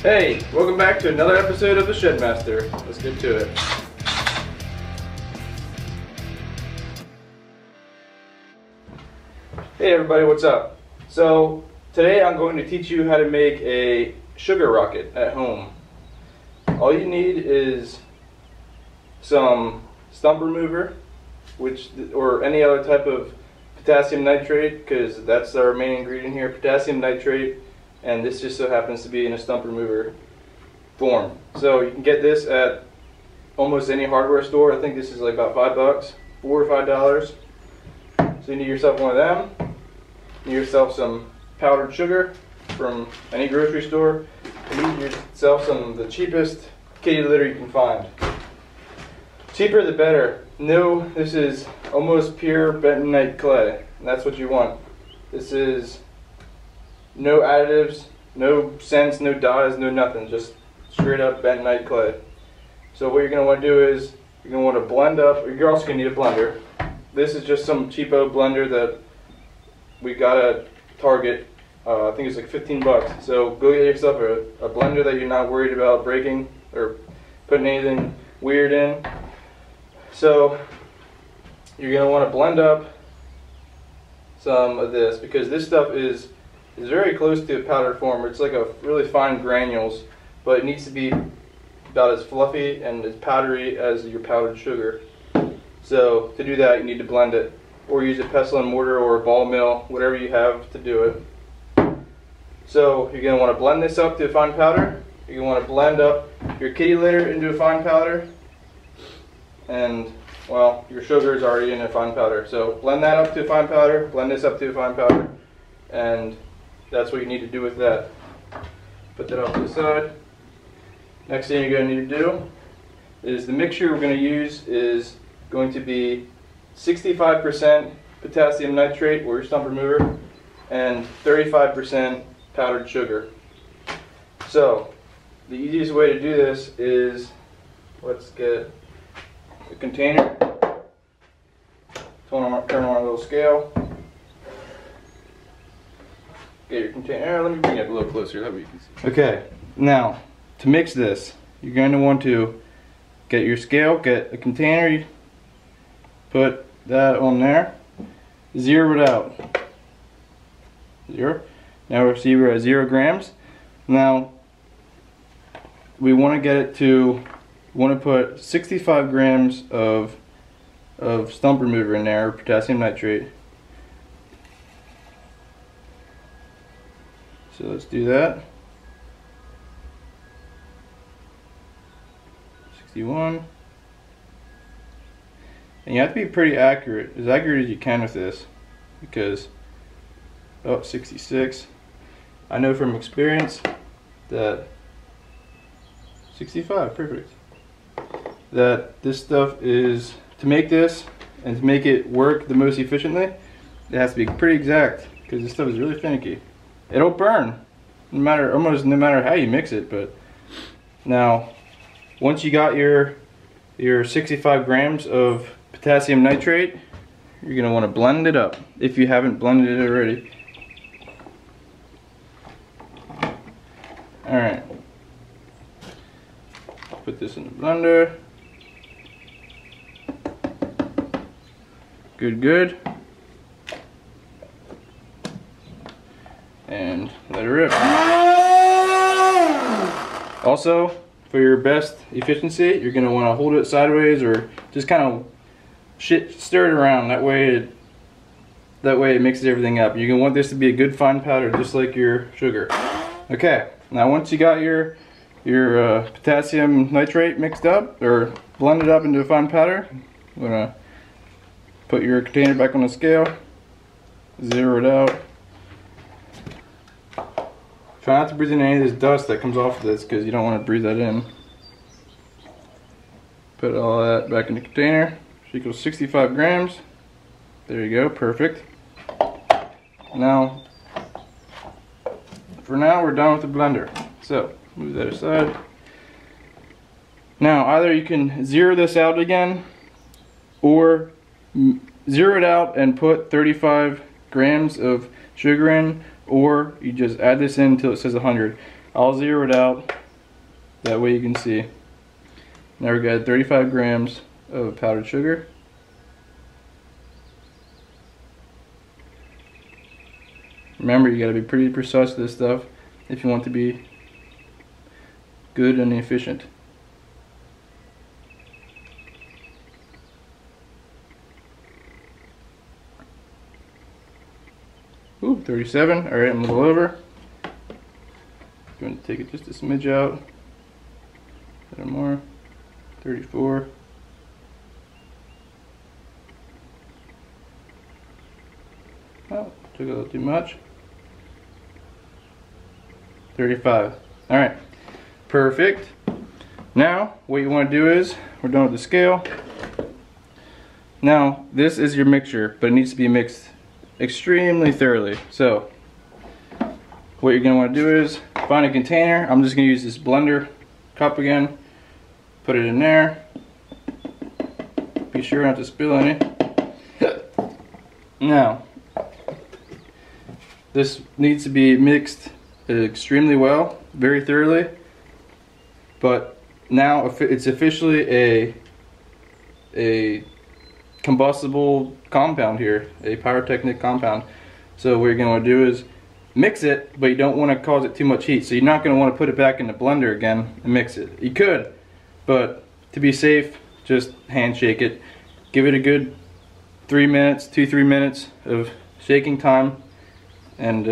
Hey, welcome back to another episode of TheShedMaster. Let's get to it. Hey everybody, what's up? So today I'm going to teach you how to make a sugar rocket at home. All you need is some stump remover, or any other type of potassium nitrate, because that's our main ingredient here, potassium nitrate, and this just so happens to be in a stump remover form. So you can get this at almost any hardware store. I think this is like about $5, $4 or $5. So you need yourself one of them. You need yourself some powdered sugar from any grocery store. You need yourself some of the cheapest kitty litter you can find. Cheaper the better. No, this is almost pure bentonite clay, and that's what you want. This is no additives, no scents, no dyes, no nothing, just straight up bentonite clay. So what you're going to want to do is you're going to want to blend up, you're also going to need a blender. This is just some cheapo blender that we got at Target. I think it's like 15 bucks. So go get yourself a blender that you're not worried about breaking or putting anything weird in. So you're going to want to blend up some of this, because this stuff is very close to a powdered form. It's like a really fine granules, but it needs to be about as fluffy and as powdery as your powdered sugar. So to do that, you need to blend it, or use a pestle and mortar or a ball mill, whatever you have to do it. So you're going to want to blend this up to a fine powder. You're going to want to blend up your kitty litter into a fine powder, and well, your sugar is already in a fine powder. So blend that up to a fine powder, blend this up to a fine powder, and that's what you need to do with that. Put that off to the side. Next thing you're going to need to do is the mixture we're going to use is going to be 65% potassium nitrate, or your stump remover, and 35% powdered sugar. So the easiest way to do this is, let's get a container, turn on our little scale. Get your container. Let me bring it a little closer, that way you can see. Okay, now to mix this, you're going to want to get your scale, get a container, put that on there, zero it out. Zero. Now we're at 0 grams. Now we want to get it to, we want to put 65 grams of stump remover in there, potassium nitrate. So let's do that. 61. And you have to be pretty accurate as you can with this, because, oh, 66. I know from experience that 65, perfect. That this stuff is, to make this and to make it work the most efficiently, it has to be pretty exact, because this stuff is really finicky. It'll burn, almost no matter how you mix it. But now, once you got your 65 grams of potassium nitrate, you're going to want to blend it up, if you haven't blended it already. Alright, put this in the blender. Good. And let it rip. Also, for your best efficiency, you're going to want to hold it sideways, or just kind of stir it around. That way it mixes everything up. You're going to want this to be a good fine powder, just like your sugar. Okay, now once you got your potassium nitrate mixed up, or blended up into a fine powder, you're going to put your container back on the scale, zero it out. Try not to breathe in any of this dust that comes off of this, because you don't want to breathe that in. Put all that back in the container. Which equals 65 grams. There you go, perfect. Now, for now, we're done with the blender. So, move that aside. Now, either you can zero this out again, or zero it out and put 35 grams of sugar in, or you just add this in until it says 100. I'll zero it out That way you can see. Now we got 35 grams of powdered sugar. Remember, you got to be pretty precise with this stuff if you want to be good and efficient. Ooh, 37. Alright, I'm a little over. Going to take it just a smidge out. A little more. 34. Oh, took a little too much. 35. Alright, perfect. Now, what you want to do is, we're done with the scale. Now, this is your mixture, but it needs to be mixed extremely thoroughly. So, what you're going to want to do is, find a container. I'm just going to use this blender cup again. Put it in there. Be sure not to spill any. Now, this needs to be mixed extremely well, very thoroughly, but now it's officially a combustible compound here, a pyrotechnic compound. So what you're going to do is mix it, but you don't want to cause it too much heat. So you're not going to want to put it back in the blender again and mix it. You could, but to be safe, just hand shake it. Give it a good 3 minutes, 2-3 minutes of shaking time, and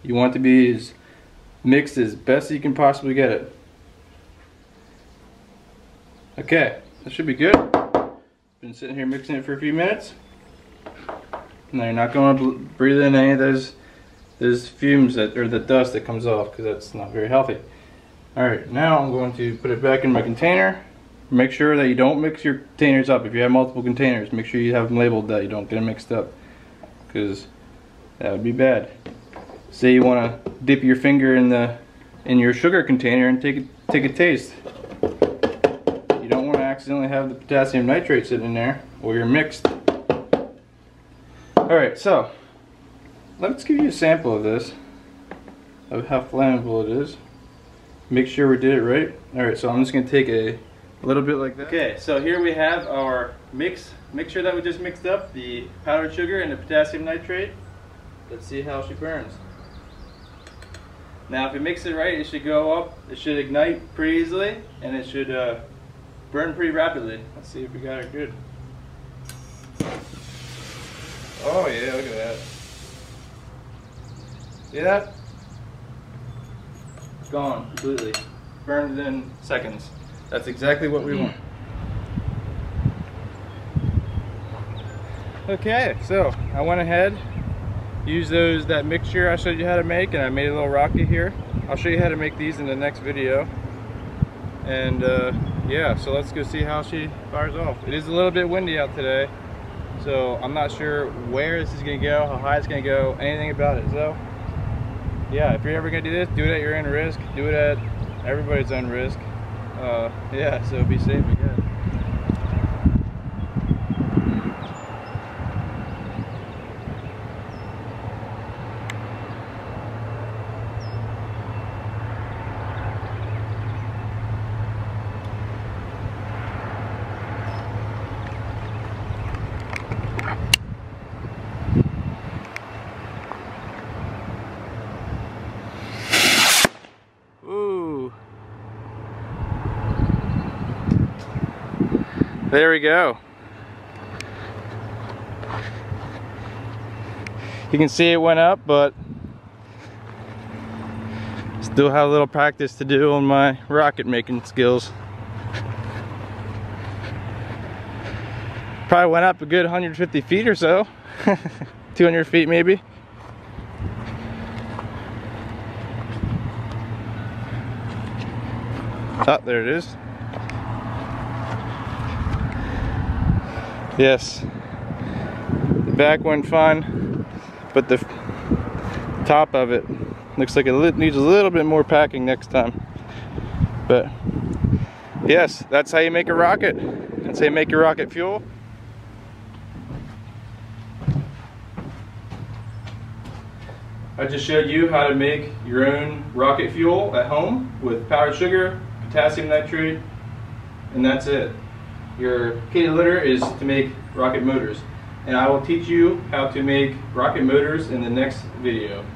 you want it to be as mixed as best you can possibly get it. Okay, that should be good. Been sitting here mixing it for a few minutes. Now you're not going to breathe in any of those fumes or the dust that comes off, because that's not very healthy. Alright, now I'm going to put it back in my container. Make sure that you don't mix your containers up. If you have multiple containers, make sure you have them labeled that you don't get them mixed up, because that would be bad. Say you want to dip your finger in your sugar container and take a taste. You don't want to accidentally have the potassium nitrate sitting in there, or you're mixed. Alright, so let's give you a sample of this, of how flammable it is. Make sure we did it right. Alright, so I'm just going to take a little bit like that. Okay, so here we have our mixture that we just mixed up, the powdered sugar and the potassium nitrate. Let's see how she burns. Now if you mix it right, it should go up, it should ignite pretty easily, and it should burn pretty rapidly. Let's see if we got it good. Oh yeah, look at that. See that? Gone completely. Burned in seconds. That's exactly what we want. Okay, so I went ahead, used that mixture I showed you how to make, and I made a little rocket here. I'll show you how to make these in the next video. And yeah, so let's go see how she fires off. It is a little bit windy out today, so I'm not sure where this is going to go, how high it's going to go, anything about it. So yeah, if you're ever going to do this, do it at your own risk. Do it at everybody's own risk. Yeah, so be safe again. There we go. You can see it went up, but still have a little practice to do on my rocket making skills. Probably went up a good 150 feet or so. 200 feet maybe. Oh, there it is. Yes, the back went fine, but the top of it looks like it needs a little bit more packing next time. But yes, that's how you make a rocket. That's how you make your rocket fuel. I just showed you how to make your own rocket fuel at home with powdered sugar, potassium nitrate, and that's it. Your key to litter is to make rocket motors, and I will teach you how to make rocket motors in the next video.